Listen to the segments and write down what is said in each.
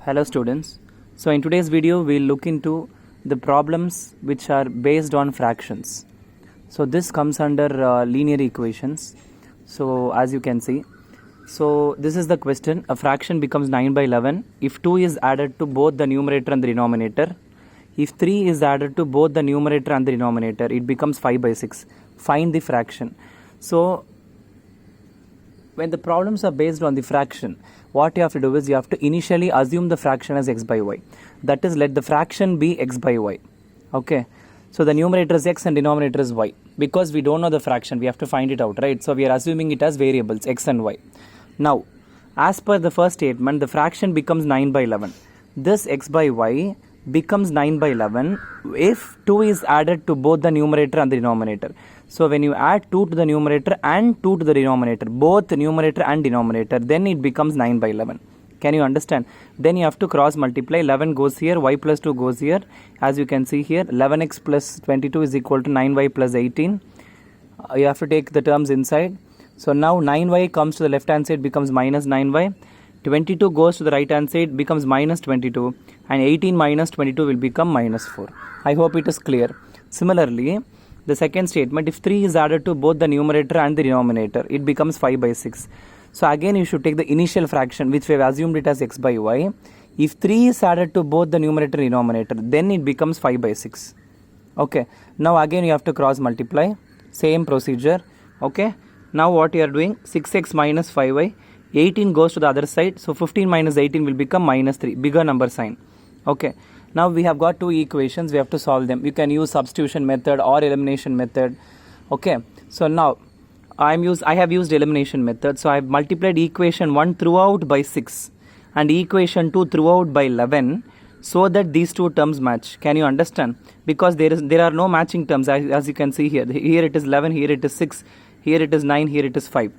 Hello students. So in today's video we'll look into the problems which are based on fractions. So this comes under linear equations. So as you can see, so this is the question. A fraction becomes 9 by 11 if 2 is added to both the numerator and the denominator. If 3 is added to both the numerator and the denominator, it becomes 5 by 6. Find the fraction. So when the problems are based on the fraction, what you have to do is you have to initially assume the fraction as x by y. That is, let the fraction be x by y. Okay. So the numerator is x and denominator is y. Because we don't know the fraction, we have to find it out, right? So we are assuming it as variables x and y. Now, as per the first statement, the fraction becomes 9 by 11. This x by y becomes 9 by 11 if 2 is added to both the numerator and the denominator. So when you add 2 to the numerator and 2 to the denominator, both the numerator and denominator, then it becomes 9 by 11. Can you understand? Then you have to cross multiply. 11 goes here, y plus 2 goes here. As you can see here, 11x plus 22 is equal to 9y plus 18. You have to take the terms inside. So now 9y comes to the left hand side, becomes minus 9y. 22 goes to the right hand side, becomes minus 22. And 18 minus 22 will become minus 4. I hope it is clear. Similarly, the second statement, if 3 is added to both the numerator and the denominator, it becomes 5 by 6. So again, you should take the initial fraction, which we have assumed it as x by y. If 3 is added to both the numerator and denominator, then it becomes 5 by 6. Okay. Now again, you have to cross multiply. Same procedure. Okay. Now what you are doing, 6x minus 5y. 18 goes to the other side. So 15 minus 18 will become minus 3. Bigger number sign. Okay. Now we have got two equations, we have to solve them. You can use substitution method or elimination method. Okay, so now I have used elimination method. So I have multiplied equation 1 throughout by 6 and equation 2 throughout by 11 so that these two terms match. Can you understand? Because there are no matching terms as you can see here. Here it is 11, here it is 6, here it is 9, here it is 5.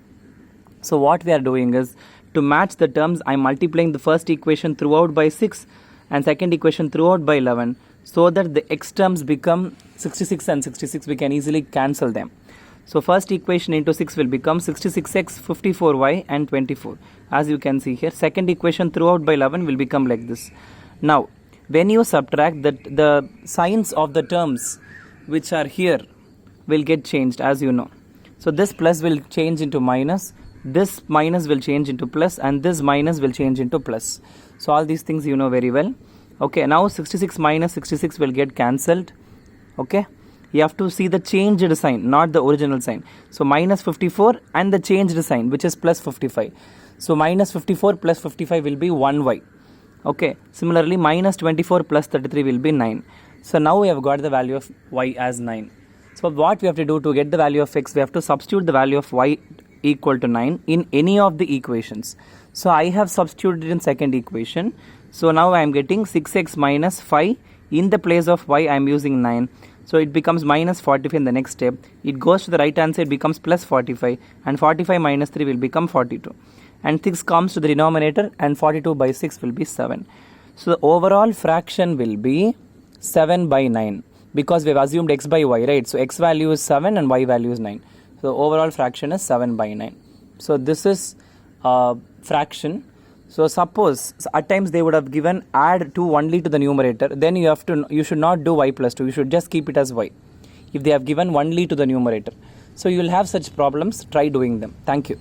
So what we are doing is to match the terms, I am multiplying the first equation throughout by 6 and second equation throughout by 11 so that the x terms become 66 and 66, we can easily cancel them. So first equation into 6 will become 66x, 54y and 24 as you can see here. Second equation throughout by 11 will become like this. Now when you subtract, the signs of the terms which are here will get changed, as you know. So this plus will change into minus, this minus will change into plus, and this minus will change into plus. So all these things you know very well. Okay, now 66 minus 66 will get cancelled. Okay, you have to see the changed sign, not the original sign. So minus 54 and the changed sign, which is plus 55. So minus 54 plus 55 will be 1y. Okay, similarly minus 24 plus 33 will be 9. So now we have got the value of y as 9. So what we have to do to get the value of x, we have to substitute the value of y equal to 9 in any of the equations. So I have substituted in second equation. So now I am getting 6x minus 5. In the place of y I am using 9. So it becomes minus 45 in the next step. It goes to the right hand side, becomes plus 45, and 45 minus 3 will become 42. And 6 comes to the denominator and 42 by 6 will be 7. So the overall fraction will be 7 by 9 because we have assumed x by y, right? So x value is 7 and y value is 9. So the overall fraction is 7 by 9. So this is fraction. So suppose at times they would have given add 2 only to the numerator, then you should not do y plus 2, you should just keep it as y if they have given only to the numerator. So you will have such problems, try doing them. Thank you.